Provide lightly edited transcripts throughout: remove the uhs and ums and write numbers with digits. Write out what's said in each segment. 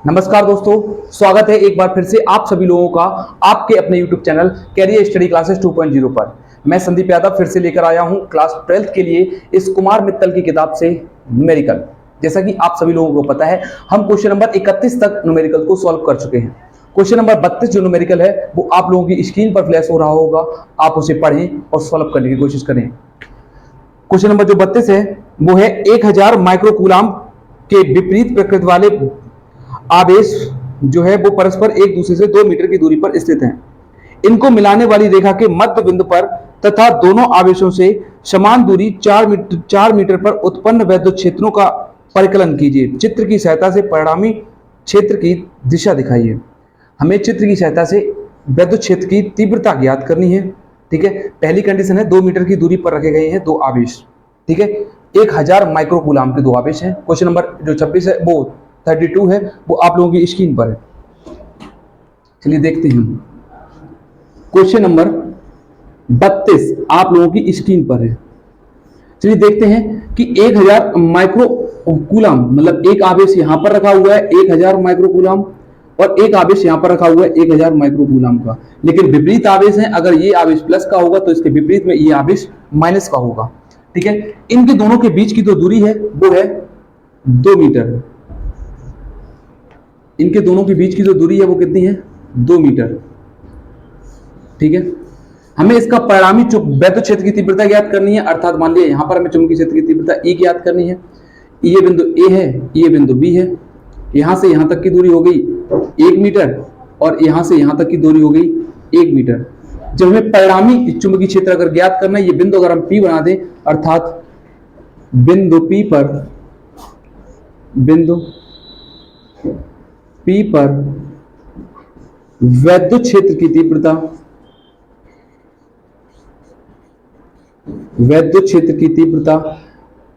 नमस्कार दोस्तों, स्वागत है एक बार फिर से आप सभी लोगों का आपके अपने YouTube channel career study classes 2.0 पर। मैं संदीप यादव फिर से लेकर आया हूं क्लास 12th के लिए इस कुमार मित्तल की किताब से न्यूमेरिकल। जैसा कि आप सभी लोगों को पता है, हम क्वेश्चन नंबर 31 तक न्यूमेरिकल को सॉल्व कर चुके हैं। क्वेश्चन नंबर 32 जो न्यूमेरिकल है वो आप लोगों की स्क्रीन पर फ्लैश हो रहा होगा, आप उसे पढ़ें और सॉल्व करने की कोशिश करें। क्वेश्चन नंबर जो 32 है वो है 1000 माइक्रोकूलाम के विपरीत प्रकृति वाले आवेश जो है वो परस्पर एक दूसरे से 2 मीटर की दूरी पर स्थित हैं। इनको मिलाने वाली रेखा के मध्य बिंदु पर तथा दोनों आवेशों से समान दूरी 4 मीटर पर उत्पन्न वैद्युत क्षेत्रों का परिकलन कीजिए। चित्र की सहायता से परिणामी क्षेत्र की दिशा दिखाइए। हमें चित्र की सहायता से वैद्युत क्षेत्र की तीव्रता ज्ञात करनी है। ठीक है, पहली कंडीशन है 2 मीटर की दूरी पर रखे गए हैं दो आवेश। ठीक है, 1000 माइक्रोकूलाम के दो आवेश हैं। क्वेश्चन नंबर जो 26 है वो 32 है, वो आप लोगों की स्क्रीन पर है। चलिए देखते हैं। क्वेश्चन नंबर 32 आप लोगों की स्क्रीन पर है। चलिए देखते हैं कि 1000 माइक्रोकूलाम मतलब एक आवेश यहां पर रखा हुआ है 1000 माइक्रोकूलाम और एक आवेश यहां पर रखा हुआ है 1000 माइक्रोकूलाम का, लेकिन विपरीत आवेश है। अगर ये आवेश प्लस का होगा तो इसके विपरीत में ये आवेश माइनस का होगा। ठीक है, इनके दोनों के बीच की जो दूरी है वो है 2 मीटर। इनके दोनों के बीच की जो दूरी है वो कितनी है? 2 मीटर। ठीक है, हमें इसका परिणामी वैद्युत क्षेत्र की तीव्रता ज्ञात करनी है, अर्थात मान लिया यहां पर हमें चुंबकीय क्षेत्र की तीव्रता E ज्ञात करनी है। ये बिंदु A है, ये बिंदु B है। यहां से यहां तक की दूरी हो गई 1 मीटर और यहां से यहां तक की दूरी हो गई 1 मीटर। जब हमें परिणामी चुंबकीय क्षेत्र अगर ज्ञात करना है, ये बिंदु अगर हम P बना दें, अर्थात बिंदु P पर वैद्युत क्षेत्र की तीव्रता,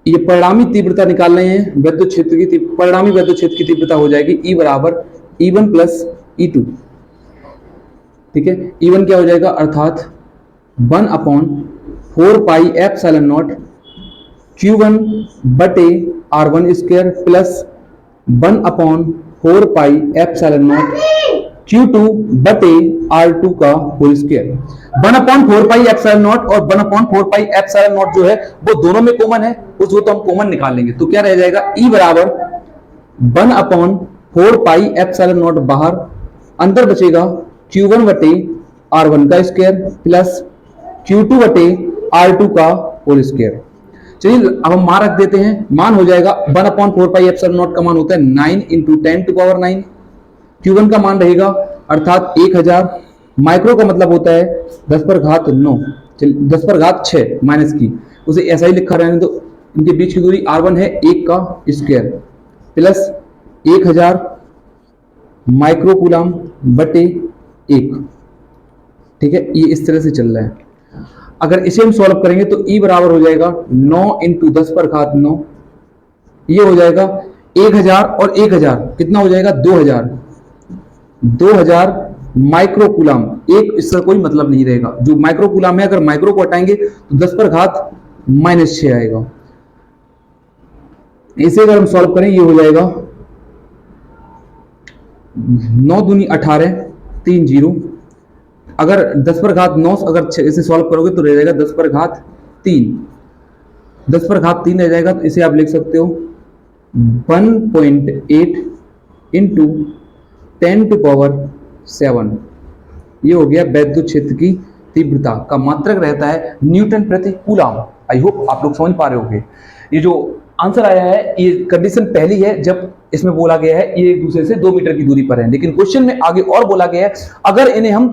ये परिणामी तीव्रता निकाल रहे हैं। वैद्युत क्षेत्र की परिणामी वैद्युत क्षेत्र की तीव्रता हो जाएगी E बराबर E1 प्लस E2। ठीक है, E1 क्या हो जाएगा? अर्थात 1/4 पाई एप्सिलॉन नॉट Q1 बटे R1 square plus 1/4 pi epsilon naught Q2 बटे R2 का whole square. 1/4 pi epsilon naught और 1/4 पाई एप्सिलॉन नॉट जो है वो दोनों में कॉमन है, उसको तो हम कॉमन निकाल लेंगे। तो क्या रह जाएगा? E बराबर 1/4 पाई एप्सिलॉन नॉट बाहर, अंदर बचेगा Q1 बटे R1 का स्क्वायर प्लस Q2 बटे R2 का होल स्क्वायर। चलिए अब हम मान रख देते हैं। मान हो जाएगा 1/4 पाई एप्सिलॉन नॉट का मान होता है 9 × 10⁹। Q1 का मान रहेगा अर्थात 1000, माइक्रो का मतलब होता है 10⁻9, 10⁻6 माइनस की, उसे ऐसा ही लिखा रहने दो। इनके बीच की दूरी R1 है 1 का स्क्वायर प्लस 1000 माइक्रोकूलाम बटे 1। ठीक है, ये इस तरह से चल रहा है। अगर इसे हम सॉल्व करेंगे तो E बराबर हो जाएगा 9 × 10⁻9। ये हो जाएगा 1000 और 1000 कितना हो जाएगा? 2000 माइक्रोकूलाम। एक इसका कोई मतलब नहीं रहेगा। जो माइक्रोकूलाम है अगर माइक्रो को हटाएंगे तो 10⁻−6 आएगा। इसे अगर हम सॉल्व करें ये हो जाएगा 9 दूनी 18 3 0। अगर 10⁻9 अगर इसे सॉल्व करोगे तो रह जाएगा 10⁻3। 10⁻3 रह जाएगा, तो इसे आप लिख सकते हो 1.8 × 10⁻7। ये हो गया वैद्युत क्षेत्र की तीव्रता का मात्रक रहता है न्यूटन प्रति कूलाम। आई होप आप लोग समझ पा रहे होंगे। ये जो आंसर आया है ये कंडीशन पहली है जब इसमें बोला गया है ये एक दूसरे से 2 मीटर की दूरी पर है, लेकिन क्वेश्चन में आगे और बोला गया है अगर इन्हें हम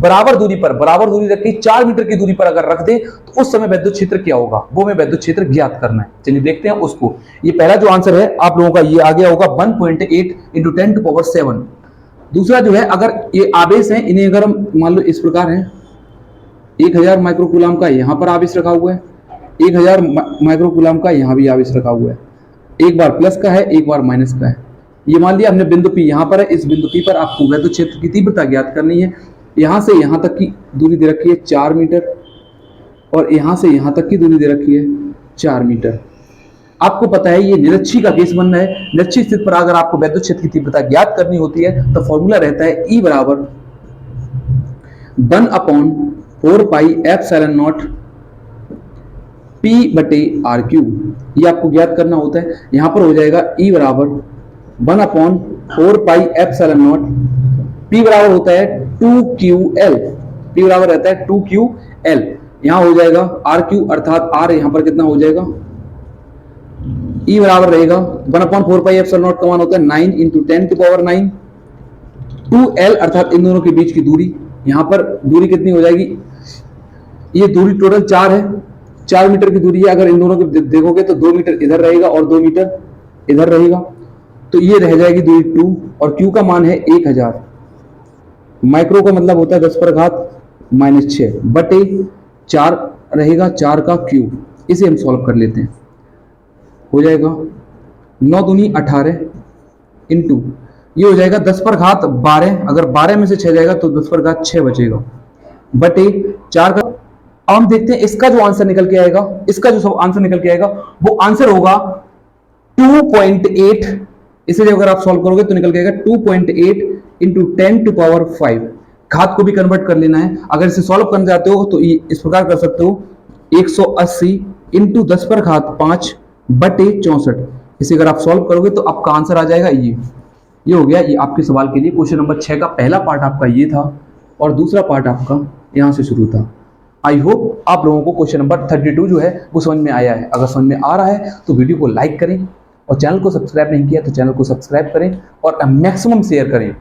बराबर दूरी रख के 4 मीटर की दूरी पर अगर रख दें तो उस समय वैद्युत क्षेत्र क्या होगा, वो हमें वैद्युत क्षेत्र ज्ञात करना है। चलिए देखते हैं उसको। ये पहला जो आंसर है आप लोगों का ये आ गया होगा 1.8 × 10⁻7। दूसरा जो है अगर ये आवेश है इन्हें अगर हम मान लो इस प्रकार है 1000 माइक्रोकूलाम का यहां पर आवेश रखा हुआ है, 1000 माइक्रोकूलाम का यहां भी आवेश रखा हुआ है। एक बार प्लस का है एक बार माइनस का है। ये मान लिया हमने बिंदु P यहां पर है, इस बिंदु P पर आपको वैद्युत क्षेत्र की तीव्रता ज्ञात करनी है। यहां से यहां तक की दूरी दे रखी है 4 मीटर और यहां से यहां तक की दूरी दे रखी है 4 मीटर। आपको पता है ये निरक्षी का केस बन रहा है। निरक्षी स्थिति पर अगर आपको वैद्युत क्षेत्र की तीव्रता ज्ञात करनी होती है तो फॉर्मूला रहता है E बराबर 1/4πε0 P बटे RQ। ये आपको ज्ञात करना होता है। यहां पर हो जाएगा E बराबर 1/4πε0 P बराबर होता है 2QL। P बराबर रहता है 2QL। यहां हो जाएगा RQ अर्थात R यहां पर कितना हो जाएगा, E बराबर रहेगा 1/4πε0 का मान होता है 9 × 10⁹ 2L अर्थात इन दोनों के बीच की दूरी। यहां पर दूरी कितनी हो जाएगी, ये दूरी टोटल 4 है, 4 मीटर की दूरी है। अगर इन दोनों को देखोगे तो 2 मीटर इधर रहेगा और 2 मीटर इधर रहेगा, तो ये रह जाएगी दूरी 2 और Q का मान है 1000। माइक्रो का मतलब होता है 10⁻⁻6 बटे 4 रहेगा 4 का क्यूब। इसे हम सॉल्व कर लेते हैं, हो जाएगा 9 दूनी 18 इंटू ये हो जाएगा 10⁻12। अगर 12 में से 6 जाएगा तो 10⁻6 बचेगा बटे 4 का। अब हम देखते हैं इसका जो आंसर निकल के आएगा, इसका जो सब आंसर निकल के आएगा वो आंसर होगा 2.8। इसे जब अगर आप सॉल्व करोगे तो निकल के आएगा 2.8 × 10⁵। घात को भी कन्वर्ट कर लेना है। अगर इसे सॉल्व करना चाहते हो तो इस प्रकार कर सकते हो 180 × 10⁵ बटे 64। इसे अगर आप सॉल्व करोगे तो आपका आंसर आ जाएगा ये हो गया। ये आपके सवाल के लिए क्वेश्चन नंबर 6 का पहला पार्ट आपका ये था और दूसरा पार्ट आपका यहां से शुरू था। आई होप आप लोगों को क्वेश्चन नंबर 32 जो है वो समझ में आया है। अगर समझ में आ रहा है तो वीडियो को लाइक करें और चैनल को सब्सक्राइब नहीं किया तो चैनल को सब्सक्राइब करें और मैक्सिमम शेयर करें।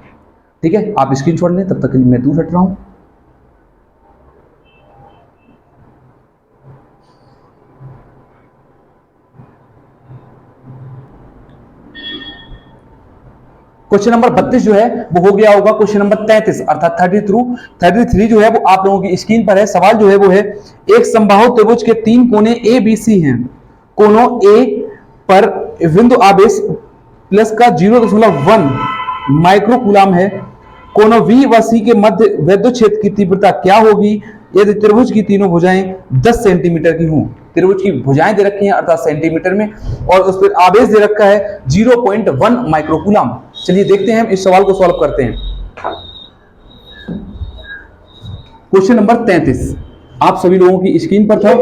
ठीक है, आप स्क्रीनशॉट लें, तब तक के लिए मैं दूर हट रहा हूं। क्वेश्चन नंबर 32 जो है वो हो गया होगा क्वेश्चन नंबर 33 अर्थात 33 जो है वो आप लोगों की स्क्रीन पर है। सवाल जो है वो है एक समबाहु त्रिभुज के 3 कोने ए बी सी हैं। कोनों ए पर बिंदु आवेश प्लस का 0.1 माइक्रोकूलम है। कोनों बी व सी के मध्य वैद्युत क्षेत्र की तीव्रता क्या होगी यदि त्रिभुज की तीनों भुजाएं 10 सेंटीमीटर की हों। त्रिभुज की भुजाएं दे रखी हैं अर्थात सेंटीमीटर में और उस पर आवेश दे रखा है 0.1 माइक्रोकूलम। चलिए देखते हैं हम इस सवाल को सॉल्व करते हैं। क्वेश्चन नंबर 33 आप सभी लोगों की स्क्रीन पर था।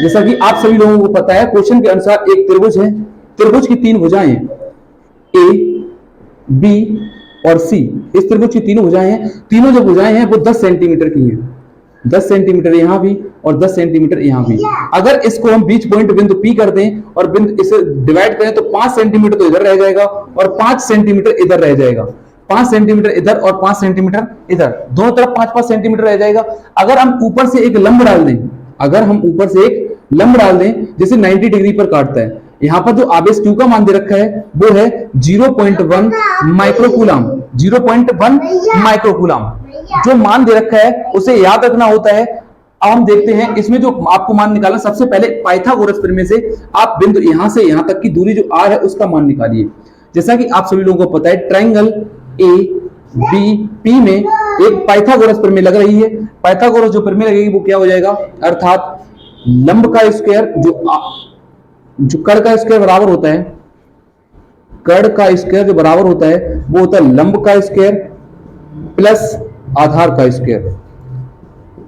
जैसा कि आप सभी लोगों को पता है क्वेश्चन के अनुसार एक त्रिभुज है, त्रिभुज की 3 भुजाएं हैं ए बी और सी। इस त्रिभुज की तीनों भुजाएं हैं, तीनों जो भुजाएं हैं वो 10 सेंटीमीटर की हैं, 10 सेंटीमीटर यहां भी और 10 सेंटीमीटर यहां भी। अगर इसको हम बीच पॉइंट बिंदु P कर दें और बिंदु इसे डिवाइड करें तो 5 सेंटीमीटर तो इधर रह जाएगा और 5 सेंटीमीटर इधर रह जाएगा। 5 सेंटीमीटर इधर और 5 सेंटीमीटर इधर, दोनों तरफ 5-5 सेंटीमीटर रह जाएगा। अगर हम ऊपर से एक लंब डाल दें, अगर हम ऊपर से एक लंब डाल दें जैसे 90 डिग्री पर काटता है, यहां पर जो आवेश Q का मान दे रखा है वो है 0.1 माइक्रोकूलम। 0.1 माइक्रोकूलम जो मान दे रखा है उसे याद रखना होता है। अब हम देखते हैं इसमें जो आपको मान निकालना, सबसे पहले पाइथागोरस प्रमेय से आप बिंदु यहां से यहां तक की दूरी जो r है उसका मान निकालिए। जैसा कि आप सभी लोगों को पता है ट्रायंगल ए बी पी में एक पाइथागोरस प्रमेय लग रही है। पाइथागोरस जो प्रमेय लगेगी वो क्या हो जाएगा, अर्थात लंब का स्क्वायर जो कर्ण का स्क्वायर बराबर होता है, कर्ण का स्क्वायर जो बराबर होता है वो होता है लंब का स्क्वायर प्लस आधार का स्क्वायर।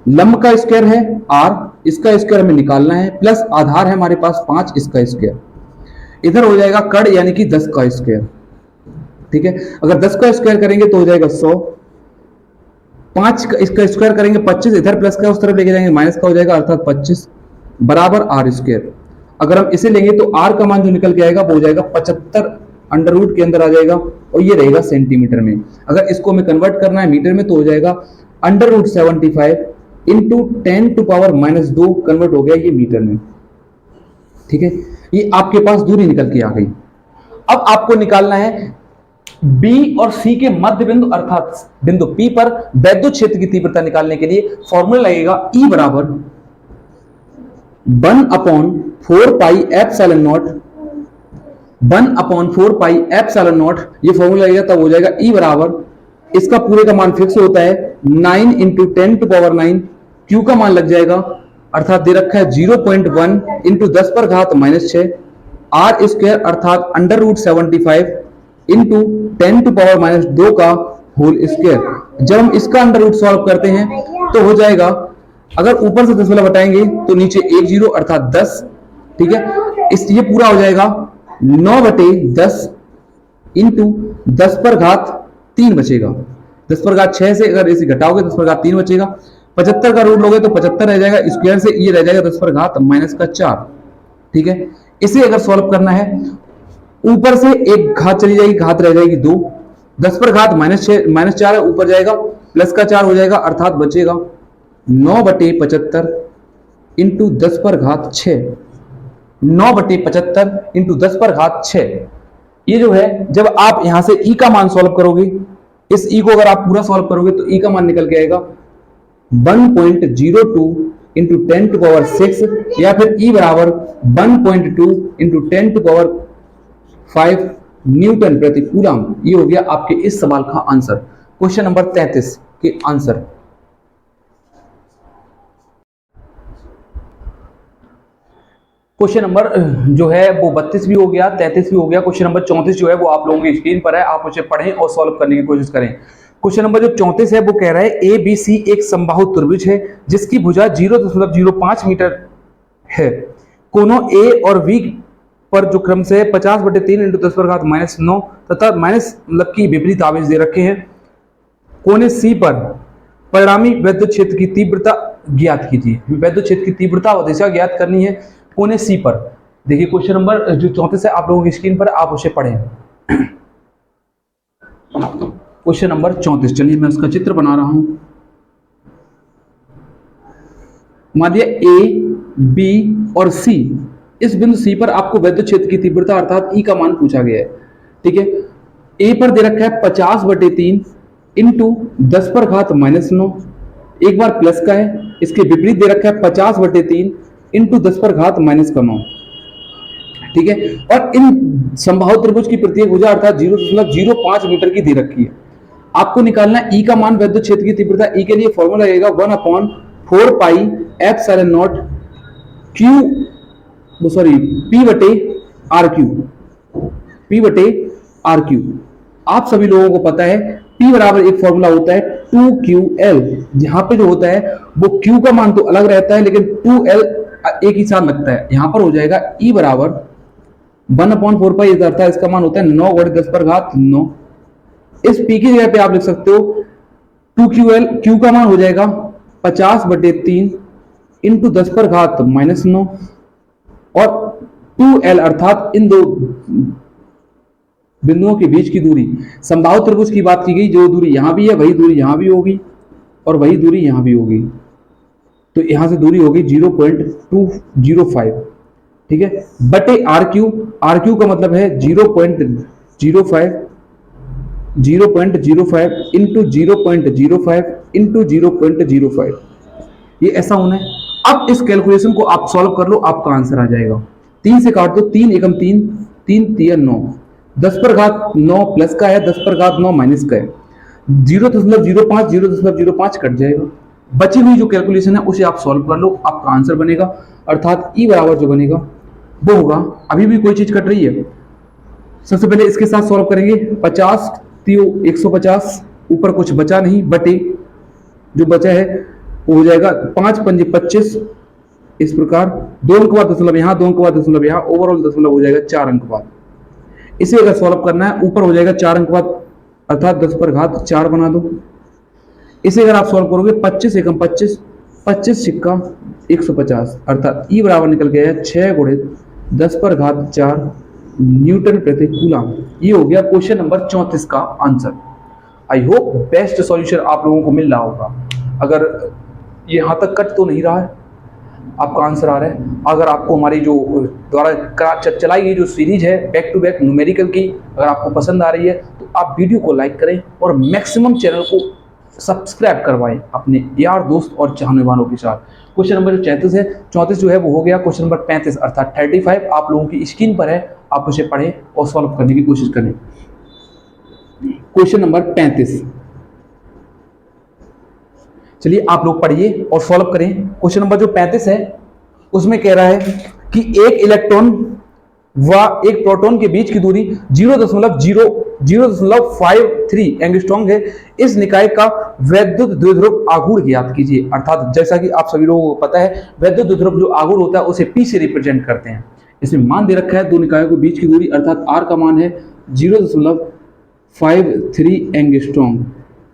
लंब का स्क्वायर है r, इसका स्क्वायर हमें निकालना है, प्लस आधार है हमारे पास 5, इसका स्क्वायर। इधर हो जाएगा कर्ण यानी कि 10 का स्क्वायर। ठीक है, अगर 10 का स्क्वायर करेंगे तो हो जाएगा 100, 5 का इसका स्क्वायर करेंगे 25, इधर प्लस का उस तरफ लेके जाएंगे माइनस का हो जाएगा अर्थात 25 बराबर r स्क्वायर। अगर हम इसे लेंगे तो r का मान जो निकल के आएगा वो हो जाएगा 75 अंडर रूट के अंदर आ जाएगा और ये रहेगा सेंटीमीटर में। अगर इसको हमें कन्वर्ट करना है मीटर में तो हो जाएगा अंडर रूट 75 इंटू 10⁻2 कन्वर्ट हो गया ये मीटर में। ठीक है, ये आपके पास दूरी निकल के आ गई। अब आपको निकालना है B और C के मध्य बिंदु अर्थात बिंदु P पर वैद्युत क्षेत्र की तीव्रता निकालने के लिए फॉर्मूला लगेगा E बराबर 1/4πε0 1/4πε0 ये फॉर्मूला लगेगा तब हो जाएगा E बराबर, इसका पूरे का मान फिक्स होता है 9 × 10⁹ Q का मान लग जाएगा अर्थात दे रखा है 0.1 × 10⁻⁻6 आर स्क्वायर अर्थात अंडर रूट 75 इंटू 10⁻² का होल स्क्वायर। जब हम इसका अंडर रूट सॉल्व करते हैं तो हो जाएगा, अगर ऊपर से दशमलव हटाएंगे तो नीचे 1 0 अर्थात 10, ठीक है। ये पूरा हो जाएगा 9/10 इंटू 10⁻³ बचेगा। 10⁻6 से अगर इसे घटाओगे 10⁻³ बचेगा। 75 का रूट लोगे तो 75 रह जाएगा, स्क्वायर से ये रह जाएगा 10⁻⁻⁴, ठीक है। इसे अगर सॉल्व करना है, ऊपर से एक घात चली जाएगी, घात रह जाएगी 2, 10⁻⁻⁻4 है, ऊपर जाएगा प्लस का 4 हो जाएगा, अर्थात बचेगा 9/75 इंटू 10⁻6। 9/75 इंटू 10⁻6। ये जो है, जब आप यहां से ई का मान सॉल्व करोगे, इस ई को अगर आप पूरा सॉल्व करोगे तो ई का मान निकल के आएगा 1.02 इंटू 10⁻6, या फिर ई बराबर 1.2 इंटू 10⁻5 न्यूटन प्रति कूलम। ये हो गया आपके इस सवाल का आंसर, क्वेश्चन नंबर 33 के आंसर। क्वेश्चन नंबर जो है वो 32 भी हो गया, 33 भी हो गया। क्वेश्चन नंबर 34 जो है वो आप लोगों की स्क्रीन पर है, आप उसे पढ़ें और सॉल्व करने की कोशिश करें। क्वेश्चन नंबर जो 34 है वो कह रहा है ABC एक समबाहु त्रिभुज है जिसकी भुजा 0.05 मीटर है। कोनों A और V पर जो क्रम से 50/3 इंटू 10⁻⁻9 तथा माइनस मतलब की विपरीत आवेश दे रखे हैं। कोने C पर परिणामी वैद्युत क्षेत्र की तीव्रता ज्ञात कीजिए। वैद्युत क्षेत्र की तीव्रता और दिशा ज्ञात करनी है कोने C पर। देखिए क्वेश्चन नंबर जो 34 है आप लोगों की स्क्रीन पर, आप उसे पढ़ें। क्वेश्चन नंबर 34, चलिए मैं उसका चित्र बना रहा हूं। मान लिया A, B और C, इस बिंदु C पर आपको वैद्युत क्षेत्र की तीव्रता अर्थात E का मान पूछा गया है, ठीक है। A पर दे रखा है 50/3 इंटू 10⁻⁻9, एक बार प्लस का है, इसके विपरीत दे रखा है 50/3 इंटू 10⁻⁻9, ठीक है। और इन समबाहु त्रिभुज की प्रत्येक भुजा अर्थात 0.05 मीटर की दे रखी है। आपको निकालना है E का मान, वैद्युत क्षेत्र की तीव्रता। E के लिए फॉर्मूला रहेगा 1/4 पाई ε0 P/R3। आप सभी लोगों को पता है P बराबर एक फॉर्मूला होता है 2QL। यहाँ पे जो होता है वो Q का मान तो अलग रहता है लेकिन 2L एक ही साथ लगता है। यहां पर हो जाएगा E बराबर 1/4 पाई, अर्थात इसका मान होता है 9/10⁻9। इस P की जगह पे आप लिख सकते हो 2QL, Q का मान हो जाएगा 50/3 इंटू 10⁻⁻9 और 2L अर्थात इन दो बिंदुओं के बीच की दूरी। समबाहु त्रिभुज की बात की गई, जो दूरी यहां भी है वही दूरी यहां भी होगी और वही दूरी यहां भी होगी, तो यहां से दूरी होगी 0.205, ठीक है, बटे RQ। RQ का मतलब है 0.05 इंटू 0.05 इंटू 0.05, ये ऐसा होना है। अब इस कैलकुलेशन को आप सॉल्व कर लो, आपका आंसर आ जाएगा। 3 से काट दो, 3 एकम 3, 3 तिया 9, 10⁻9 प्लस का है, 10⁻9 माइनस का है, 0.05 कट जाएगा। बची हुई जो कैलकुलेशन है उसे आप सॉल्व कर लो, आपका आंसर बनेगा, अर्थात E बराबर जो बनेगा वो होगा, अभी भी कोई चीज कट रही है, सबसे पहले इसके साथ सॉल्व करेंगे। 50 तियो 150, ऊपर कुछ बचा नहीं, बटे जो बचा है वो हो जाएगा 5 पंजे 25, इस प्रकार 2 अंक बाद दशमलव यहाँ, 2 अंक बाद दशमलव यहाँ, ओवरऑल दशमलव हो जाएगा 4 अंक बाद। इसे अगर सॉल्व करना है, ऊपर हो जाएगा 4 अंक बाद अर्थात 10⁻4 बना दो। इसे अगर आप सॉल्व करोगे 25 एकम 25, 25 सिक्का 150, अर्थात E बराबर निकल गया है 6 × 10⁻4 न्यूटन प्रति कूलम। ये हो गया क्वेश्चन नंबर 34 का answer. I hope best solution आप लोगों को मिल रहा होगा। अगर ये यहाँ तक कट तो नहीं रहा है, आपका आंसर आ रहा है। अगर आपको हमारी जो द्वारा चलाई गई जो सीरीज है बैक टू बैक न्यूमेरिकल की, अगर आपको पसंद आ रही है तो आप वीडियो को लाइक करें और मैक्सिमम चैनल को सब्सक्राइब करवाएं अपने यार दोस्त और चाहने वालों के साथ। क्वेश्चन नंबर जो 34 है, 34 जो है वो हो गया। क्वेश्चन नंबर 35 अर्थात 35 आप लोगों की स्क्रीन पर है, आप उसे पढ़ें और सॉल्व करने की कोशिश करें। क्वेश्चन नंबर 35, चलिए आप लोग पढ़िए और सॉल्व करें। क्वेश्चन नंबर जो 35 है उसमें कह रहा है कि एक इलेक्ट्रॉन व एक प्रोटॉन के बीच की दूरी 0.053 एंगस्ट्रॉम है। इस निकाय का वैद्युत द्विध्रुव आघूर्ण ज्ञात कीजिए। अर्थात जैसा कि आप सभी लोगों को पता है, वैद्युत द्विध्रुव जो आघूर्ण होता है उसे P से रिप्रेजेंट करते हैं। इसमें मान दे रखा है दो निकायों के बीच की दूरी, अर्थात R का मान है 0.53 एंगस्ट्रॉम।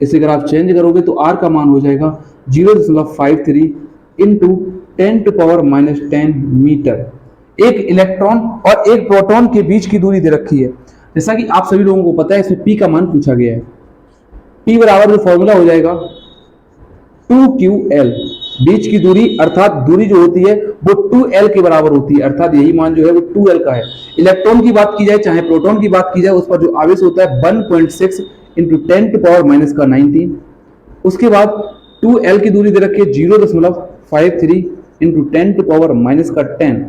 इसे अगर आप चेंज करोगे तो R का मान हो जाएगा 0.53 इंटू 10⁻⁻10 मीटर। एक इलेक्ट्रॉन और एक प्रोटॉन के बीच की दूरी दे रखी है। जैसा कि आप सभी लोगों को पता है, इसमें P का मान पूछा गया है। P बराबर जो फॉर्मूला हो जाएगा 2QL, बीच की दूरी अर्थात दूरी जो होती है वो 2L के बराबर होती है, अर्थात यही मान जो है वो 2L का है। इलेक्ट्रॉन की बात की जाए चाहे प्रोटॉन की बात की जाए, उस पर जो आवेश होता है 1.6 इंटू 10⁻⁻19। उसके बाद 2L की दूरी दे रखी है 0.53 इंटू 10⁻⁻10।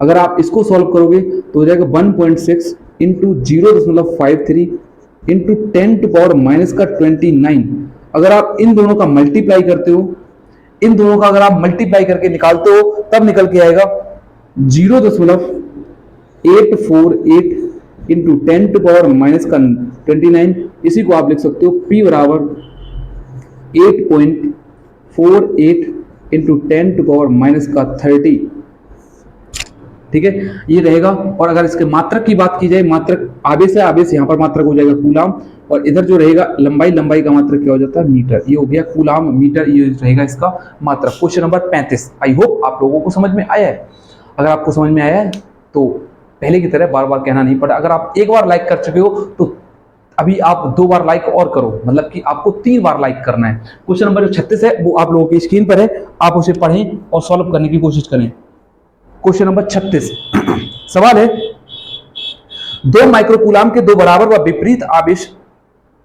अगर आप इसको सॉल्व करोगे तो हो जाएगा 1.6 इंटू 0.53 इंटू 10⁻⁻29। अगर आप इन दोनों का मल्टीप्लाई करते हो, इन दोनों का अगर आप मल्टीप्लाई करके निकालते हो तब निकल के आएगा 0.848 इंटू 10⁻⁻29। इसी को आप लिख सकते हो P बराबर 8.48 इंटू 10⁻⁻30। ठीक है, ये रहेगा। और अगर इसके मात्रक की बात की जाए, मात्रक आवेश है, आवेश यहाँ पर मात्रक हो जाएगा कूलाम, और इधर जो रहेगा लंबाई, लंबाई का मात्रक क्या हो जाता है मीटर। ये हो गया कूलाम मीटर, ये रहेगा इसका मात्रक। Question number 35। आई होप आप लोगों को समझ में आया है। अगर आपको समझ में आया है तो पहले की तरह बार बार कहना नहीं पड़ा। अगर आप एक बार लाइक कर चुके हो तो अभी आप 2 बार लाइक और करो, मतलब कि आपको 3 बार लाइक करना है। क्वेश्चन नंबर 36 है वो आप लोगों की स्क्रीन पर है, आप उसे पढ़ें और सॉल्व करने की कोशिश करें। क्वेश्चन नंबर 36 सवाल है, 2 माइक्रोकूलाम के 2 बराबर व विपरीत आवेश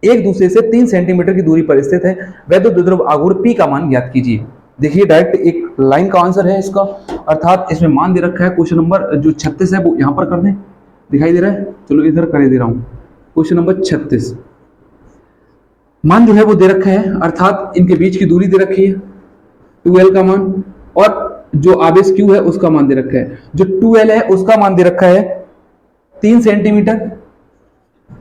एक दूसरे से 3 सेंटीमीटर की दूरी पर स्थित है। वैद्युत द्विध्रुव आघूर्ण P का मान ज्ञात कीजिए। देखिए डायरेक्ट एक लाइन का आंसर है इसका, अर्थात इसमें मान दे रखा है। क्वेश्चन नंबर जो 36 है वो यहां पर कर दें, दिखाई दे रहा है, चलो इधर कर दे रहा हूं। क्वेश्चन नंबर 36 मान जो है वो दे रखा है, अर्थात इनके बीच की दूरी दे रखी है 2L का मान, और जो आवेश Q है उसका मान दे रखा है। जो 2L है उसका मान दे रखा है 3 सेंटीमीटर।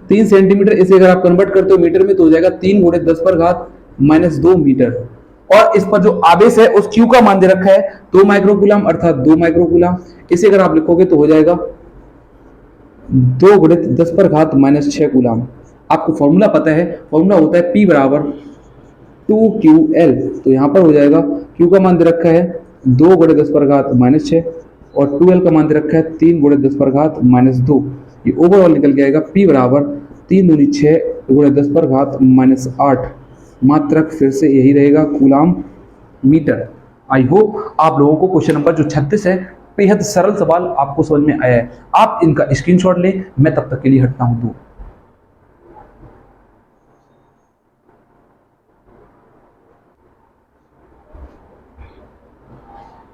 3 सेंटीमीटर, इसे अगर आप कन्वर्ट करते हो मीटर में तो हो जाएगा 3 × 10⁻⁻2 मीटर। और इस पर जो आवेश है उस Q का मान दे रखा है 2 माइक्रोकूलाम, अर्थात 2 माइक्रोकूलाम। इसे अगर आप लिखोगे तो हो जाएगा 2 × 10⁻⁻6 कूलाम। आपको फॉर्मूला पता है, फॉर्मूला होता है P बराबर 2QL। तो यहां पर हो जाएगा Q का मान दे रखा है 2 × 10⁻⁻6 और 2L का मान दे रखा है 3 × 10⁻⁻2। ये ओवरऑल निकल के आएगा P बराबर 3 दूनी 6 × 10⁻⁻8। मात्रक फिर से यही रहेगा कूलाम मीटर। आई होप आप लोगों को क्वेश्चन नंबर जो 36 है, बेहद सरल सवाल आपको समझ में आया है। आप इनका स्क्रीनशॉट लें, मैं तब तक के लिए हटता हूं दूर।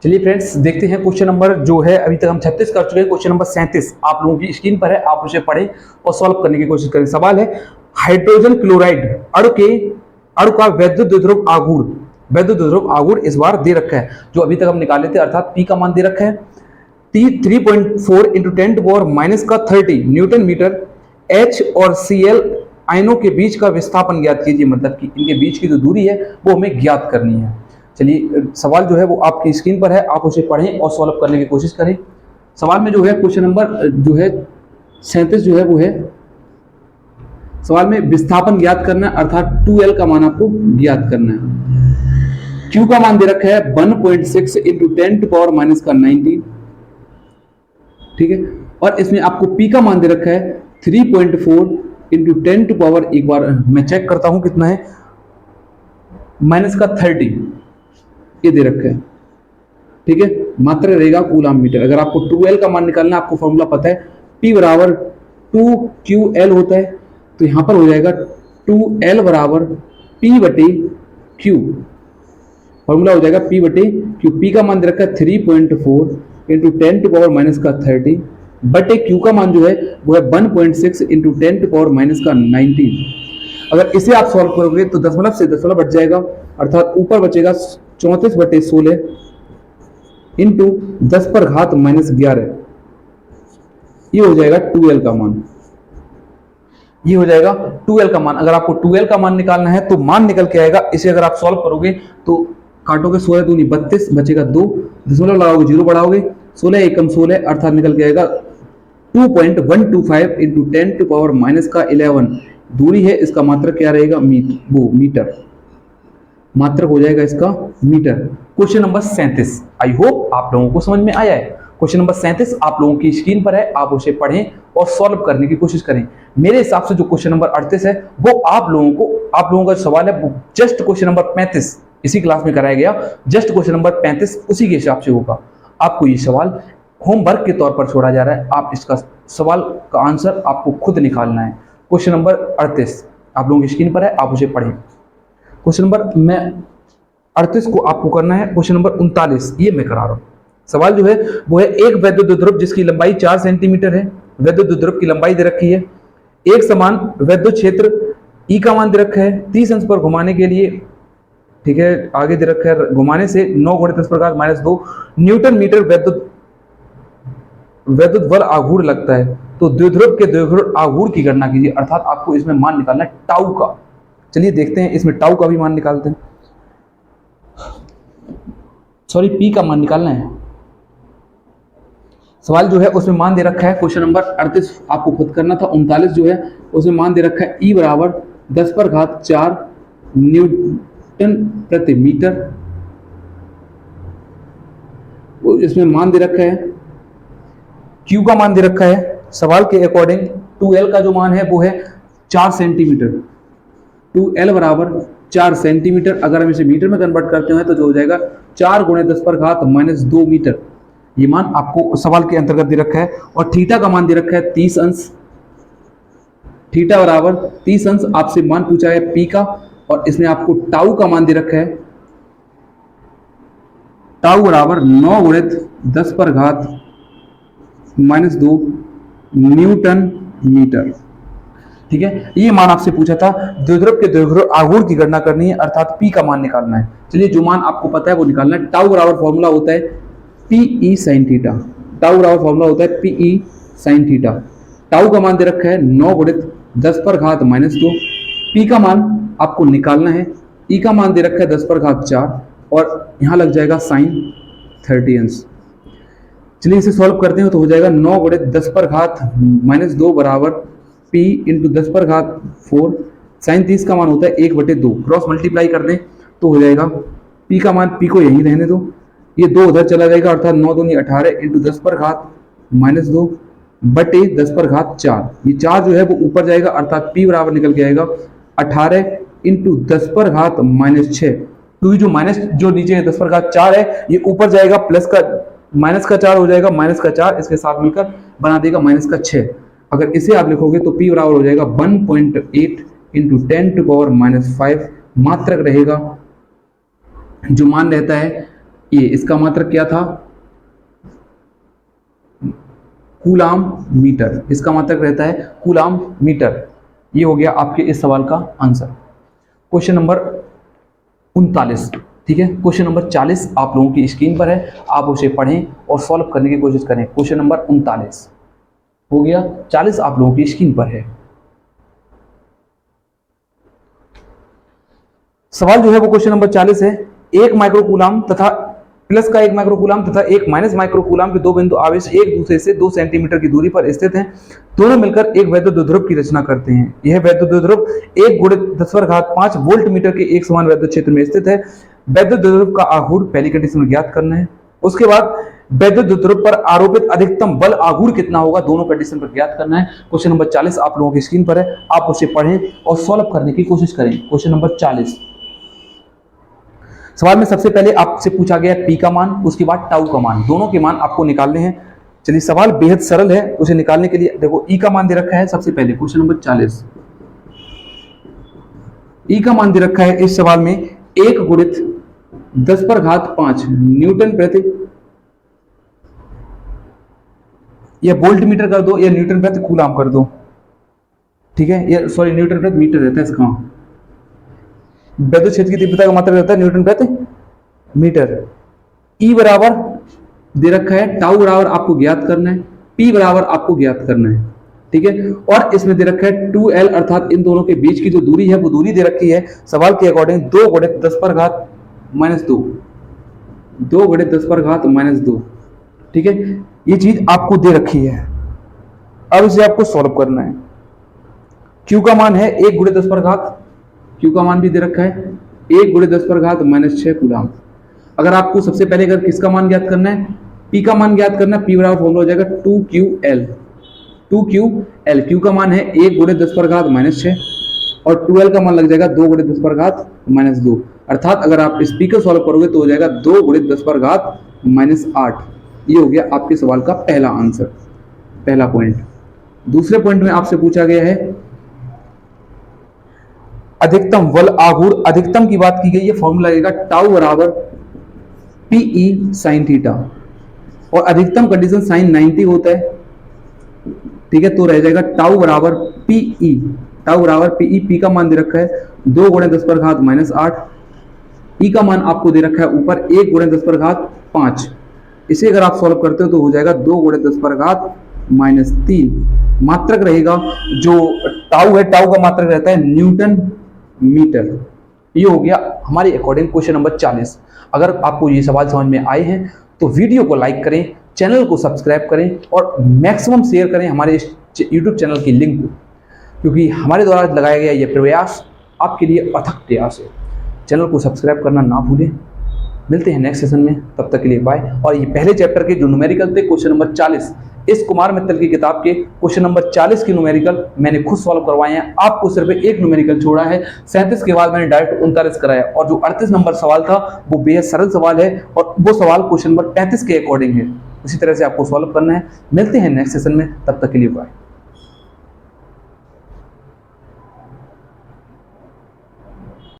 चलिए फ्रेंड्स देखते हैं क्वेश्चन नंबर जो है, अभी तक हम 36 कर चुके हैं। क्वेश्चन नंबर 37 आप लोगों की स्क्रीन पर है, आप उसे पढ़ें और सॉल्व करने की कोशिश करें। सवाल है, हाइड्रोजन क्लोराइड अणु का वैद्युत द्विध्रुव आघूर्ण, वैद्युत द्विध्रुव आघूर्ण इस बार दे रखा है जो अभी तक हम निकाले थे, अर्थात P का मान दे रखा है 3.4 × 10⁻⁻30 न्यूटन मीटर। H और Cl आयनों के बीच का विस्थापन ज्ञात कीजिए, मतलब कि इनके बीच की जो दूरी है वो हमें ज्ञात करनी है। चलिए सवाल जो है वो आपकी स्क्रीन पर है, आप उसे पढ़ें और सॉल्व करने की कोशिश करें। सवाल में जो है क्वेश्चन नंबर जो है 37 जो है वो है, सवाल में विस्थापन ज्ञात करना है, अर्थात 2L का मान आपको ज्ञात करना है। Q का मान दे रखा है 1.6 इंटू 10⁻⁻19। ठीक है, और इसमें आपको P का मान दे रखा है 3.4 इंटू 10⁻, एक बार मैं चेक करता हूं कितना है, -30 ये दे रखा है। ठीक है, मात्रा रहेगा कूलाम मीटर। अगर आपको 2L का मान निकालना, आपको फॉर्मूला पता है P बराबर 2QL होता है, तो यहां पर हो जाएगा 2L बराबर P/Q। फॉर्मूला हो जाएगा P/Q। P का मान दे रखा है 3.4 इंटू 10⁻⁻30 बटे Q का मान जो है वो है 1.6 इंटू 10⁻⁻19। अगर इसे आप सॉल्व करोगे तो दशमलव से दशमलव बच जाएगा, अर्थात ऊपर बचेगा 34/16 इंटू 10⁻11। ये हो जाएगा 2L का मान, ये हो जाएगा 2L का मान। अगर आपको 2L का मान निकालना है तो मान निकल के आएगा, इसे अगर आप सॉल्व करोगे तो काटोगे 16 दूनी 32, बचेगा 2, दशमलव लगाओगे 0 बढ़ाओगे, 16 एकम 16 अर्थात निकल के आएगा 2.125 इंटू 10 टू पावर माइनस का 11 दूरी है, इसका मात्रक क्या रहेगा, मीटर, मात्रक हो जाएगा इसका metre. Question number 37, I hope आप लोगों को समझ में आया है। क्वेश्चन नंबर 37 आप लोगों की स्क्रीन पर है, आप उसे पढ़ें और सॉल्व करने की कोशिश करें। मेरे हिसाब से जो क्वेश्चन नंबर 38 है वो आप लोगों का सवाल है वो जस्ट क्वेश्चन नंबर 35 इसी क्लास में कराया गया, जस्ट क्वेश्चन नंबर 35 उसी के हिसाब से होगा। आपको ये सवाल होमवर्क के तौर पर छोड़ा जा रहा है, आप इसका सवाल का आंसर आपको खुद निकालना है। क्वेश्चन नंबर 38 आप लोगों की स्क्रीन पर है, आप उसे पढ़ें। क्वेश्चन नंबर 38 को आपको करना है, क्वेश्चन नंबर 39 ये मैं करा रहा हूं। सवाल जो है वो है एक वैद्युत द्विध्रुव जिसकी लंबाई 4 सेंटीमीटर है, वैद्युत द्विध्रुव की लंबाई दे रखी है, एक समान वैद्युत क्षेत्र E का मान दे रखा है 30 अंश पर घुमाने के लिए, ठीक है, आगे दे रखा है घुमाने से 9 × 10⁻⁻2 न्यूटन मीटर वैद्युत बल आघूर्ण लगता है। तो द्विध्रुव के द्विध्रुव आघूर्ण की गणना कीजिए, अर्थात आपको इसमें मान निकालना है टाउ का। चलिए देखते हैं, इसमें टाउ का भी मान निकालते हैं, सॉरी पी का मान निकालना है। सवाल जो है उसमें मान दे रखा है, क्वेश्चन नंबर 38 आपको खुद करना था। 39 जो है उसमें मान दे रखा है E बराबर 10⁴ न्यूटन प्रति मीटर, इसमें मान दे रखा है। Q का मान दे रखा है, सवाल के अकॉर्डिंग 2L का जो मान है वो है 4 सेंटीमीटर, 2L बराबर 4 सेंटीमीटर। अगर हम इसे मीटर में कन्वर्ट करते हैं तो जो हो जाएगा 4 × 10⁻⁻2 मीटर, ये मान आपको सवाल के अंतर्गत दे रखा है। और थीटा का मान दे रखा है 30 अंश, थीटा बराबर 30 अंश आपसे मान पूछा है पी का, और इसमें आपको टाउ का मान दे रखा है, टाउ बराबर 9 × 10⁻⁻2 न्यूटन मीटर, ठीक है। ये मान आपसे पूछा था, द्विध्रुव के द्विध्रुव आघूर्ण की गणना करनी है, अर्थात पी का मान निकालना है। चलिए जो मान आपको पता है वो निकालना है। टाउ बराबर फॉर्मूला होता है पीई साइन थीटा, टाउ बराबर फॉर्मूला होता है पीई साइन थीटा। टाउ का मान दे रखा है 9 × 10⁻⁻2, पी का मान आपको निकालना है, ई का मान दे रखा है 10⁴ और यहाँ लग जाएगा साइन 30 अंश। चलिए इसे सॉल्व करते हैं तो हो जाएगा 9 × 10⁻⁻2 बराबर P इंटू 10⁴, साइन 30 का मान होता है 1/2, क्रॉस मल्टीप्लाई कर दें तो हो जाएगा P का मान, P को यहीं रहने दो, ये 2 उधर चला जाएगा, अर्थात 9 दूनी 18 इंटू 10⁻⁻2 बटे 10⁴, ये 4 जो है वो ऊपर जाएगा, अर्थात P बराबर निकल के आएगा 18 इंटू 10⁻⁻6। तो ये जो माइनस जो नीचे 10⁴ है ये ऊपर जाएगा, प्लस का माइनस का 4 हो जाएगा, माइनस का 4 इसके साथ मिलकर बना देगा -6। अगर इसे आप लिखोगे तो P बराबर हो जाएगा 1.8 इंटू 10 टू पावर -5, मात्रक रहेगा जो मान रहता है ये, इसका मात्रक क्या था, कूलाम मीटर, इसका मात्रक रहता है कूलाम मीटर। ये हो गया आपके इस सवाल का आंसर। क्वेश्चन नंबर 39, ठीक है। क्वेश्चन नंबर 40 आप लोगों की स्क्रीन पर है, आप उसे पढ़ें और सॉल्व करने की कोशिश करें। क्वेश्चन नंबर 39 हो गया, 40 आप लोगों की स्क्रीन पर है। सवाल जो है वो क्वेश्चन नंबर 40 है, 1 माइक्रोकूलाम तथा प्लस का 1 माइक्रोकूलाम तथा 1 माइनस माइक्रोकूलाम के दो बिंदु आवेश एक दूसरे से 2 सेंटीमीटर की दूरी पर स्थित हैं। दोनों मिलकर एक वैद्युत द्विध्रुव की रचना करते हैं। यह वैद्युत द्विध्रुव 1 × 10⁵ वोल्ट मीटर के एक समान वैद्युत क्षेत्र में स्थित है। वैद्युत द्विध्रुव का आघूर्ण पहली कंडीशन में ज्ञात करना है। उसके बाद वैद्युत द्विध्रुव पर आरोपित अधिकतम बल आघूर्ण कितना होगा, दोनों कंडीशन पर ज्ञात करना है। क्वेश्चन नंबर 40 आप लोगों की स्क्रीन पर है, आप उसे पढ़ें और सॉल्व करने की कोशिश करें। क्वेश्चन नंबर 40 सवाल में सबसे पहले आपसे पूछा गया P का मान, उसके बाद टाउ का मान, दोनों के मान आपको निकालने हैं। चलिए सवाल बेहद सरल है, उसे निकालने के लिए देखो E का मान दे रखा है। सबसे पहले क्वेश्चन नंबर 40 E का मान दे रखा है इस सवाल में 1 × 10⁵ न्यूटन प्रति, या वोल्ट मीटर कर दो या न्यूटन प्रति कूलाम कर दो, ठीक है, या सॉरी न्यूटन प्रति मीटर रहता है इसका। वैद्युत क्षेत्र की तीव्रता का मात्रक रहता है न्यूटन प्रति मीटर। E बराबर दे रखा है, टाउ बराबर आपको ज्ञात करना है, P बराबर आपको ज्ञात करना है, ठीक है। और इसमें दे रखा है 2L, अर्थात इन दोनों के बीच की जो दूरी है वो दूरी दे रखी है सवाल के अकॉर्डिंग 2 × 10⁻², 2 × 10⁻², ठीक है। ये चीज आपको दे रखी है, अब इसे आपको सॉल्व करना है। Q का मान है 1 × 10⁻, Q का मान भी दे रखा है 1 × 10⁻6 कूलम। अगर आपको सबसे पहले अगर किसका मान ज्ञात करना है, P का मान ज्ञात करना है, P बराबर फॉर्मूला हो जाएगा 2QL, 2QL। Q का मान है 1 × 10⁻6 और 2L का मान लग जाएगा 2 × 10⁻², अर्थात अगर आप इस P को सॉल्व करोगे तो हो जाएगा 2 × 10⁻8। ये हो गया आपके सवाल का पहला आंसर, पहला पॉइंट। दूसरे पॉइंट में आपसे पूछा गया है अधिकतम बल आघूर्ण, अधिकतम की बात की गई है, फॉर्मूला लगेगा टाउ बराबर PE sin थीटा, और अधिकतम कंडीशन sin 90 होता है, ठीक है। तो रह जाएगा टाउ बराबर PE, टाउ बराबर PE। P का मान दे रखा है 2 × 10⁻8, E का मान आपको दे रखा है ऊपर 1 × 10⁻5। इसे अगर आप सॉल्व करते हो तो हो जाएगा 2 × 10⁻3। मात्रक रहेगा जो टाउ है, टाउ का मात्रक रहता है न्यूटन मीटर। ये हो गया हमारे अकॉर्डिंग क्वेश्चन नंबर 40। अगर आपको ये सवाल समझ में आए हैं तो वीडियो को लाइक करें, चैनल को सब्सक्राइब करें और मैक्सिमम शेयर करें हमारे इस यूट्यूब चैनल की लिंक को, क्योंकि हमारे द्वारा लगाया गया ये प्रयास आपके लिए अथक प्रयास है। चैनल को सब्सक्राइब करना ना भूलें। मिलते हैं नेक्स्ट सेशन में, तब तक के लिए बाय। और ये पहले चैप्टर के जो न्यूमेरिकल थे क्वेश्चन नंबर 40, इस कुमार मित्तल की किताब के क्वेश्चन नंबर 40 की न्यूमेरिकल मैंने खुद सॉल्व करवाए हैं। आपको सिर्फ एक न्यूमेरिकल छोड़ा है, 37 के बाद मैंने डायरेक्ट 39 कराया, और जो 38 नंबर सवाल था वो बेहद सरल सवाल है और वो सवाल क्वेश्चन नंबर 35 के अकॉर्डिंग है। उसी तरह से आपको सॉल्व करना है। मिलते हैं नेक्स्ट सेशन में, तब तक के लिए बाय।